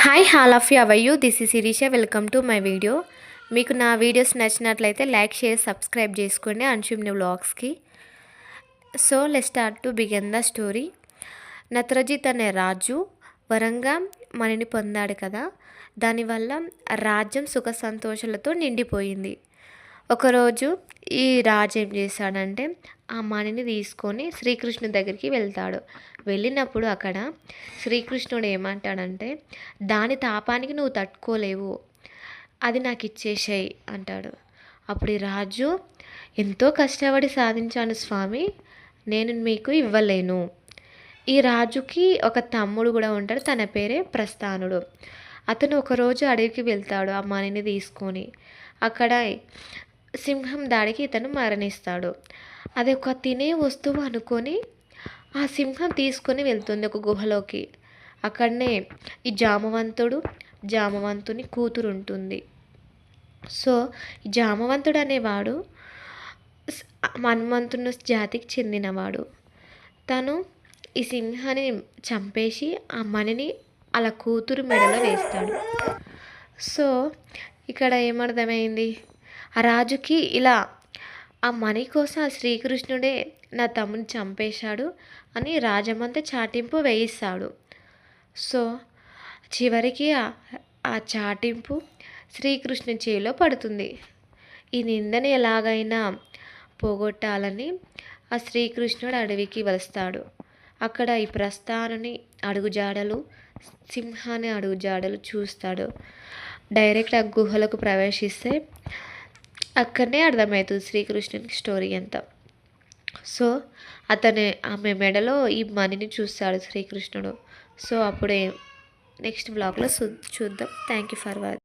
Hi all of you our you this is Sirisha welcome to my video. మీకు నా videos నచ్చినట్లయితే like share subscribe చేసుకోండి అంశుమ్ని వ్లాగ్స్కి. So let's start to begin the story. Natrajit అనే రాజు వరంగా మణిని పొందాడు కదా, దానివల్ల రాజ్యం సుఖ సంతోషాలతో నిండిపోయింది. ఒకరోజు ఈ రాజు ఏం చేశాడంటే ఆ మణిని తీసుకొని శ్రీకృష్ణుడి దగ్గరికి వెళ్తాడు. వెళ్ళినప్పుడు అక్కడ శ్రీకృష్ణుడు ఏమంటాడంటే, దాని తాపానికి నువ్వు తట్టుకోలేవు, అది నాకు ఇచ్చేసేయి అంటాడు. అప్పుడు ఈ రాజు, ఎంతో కష్టపడి సాధించాను స్వామి, నేను మీకు ఇవ్వలేను. ఈ రాజుకి ఒక తమ్ముడు కూడా ఉంటాడు, తన పేరే ప్రస్థానుడు. అతను ఒకరోజు అడవికి వెళ్తాడు ఆ మణిని తీసుకొని. అక్కడ సింహం దాడికి ఇతను మరణిస్తాడు. అది ఒక తినే వస్తువు అనుకొని ఆ సింహం తీసుకొని వెళ్తుంది ఒక గుహలోకి. అక్కడనే ఈ జామవంతుని కూతురు ఉంటుంది. సో ఈ జామవంతుడు అనేవాడు మన్వంతుని జాతికి చెందినవాడు. తను ఈ సింహాన్ని చంపేసి ఆ మణిని అలా కూతురు మెడలో వేస్తాడు. సో ఇక్కడ ఏమర్థమైంది, ఆ రాజుకి ఇలా ఆ మణి కోసం ఆ శ్రీకృష్ణుడే నా తమ్ముని చంపేశాడు అని రాజమంతా చాటింపు వేయిస్తాడు. సో చివరికి ఆ చాటింపు శ్రీకృష్ణుని చేతిలో పడుతుంది. ఈ నిందని ఎలాగైనా పోగొట్టాలని ఆ శ్రీకృష్ణుడు అడవికి వస్తాడు. అక్కడ ఈ ప్రస్థానుని అడుగుజాడలు, సింహాన్ని అడుగుజాడలు చూస్తాడు. డైరెక్ట్ ఆ గుహలకు ప్రవేశిస్తే అక్కడనే అర్థమవుతుంది శ్రీకృష్ణునికి స్టోరీ అంతా. సో ఆమె మెడలో ఈ మణిని చూస్తాడు శ్రీకృష్ణుడు. సో అప్పుడే నెక్స్ట్ బ్లాగ్లో చూద్దాం. Thank you for watching.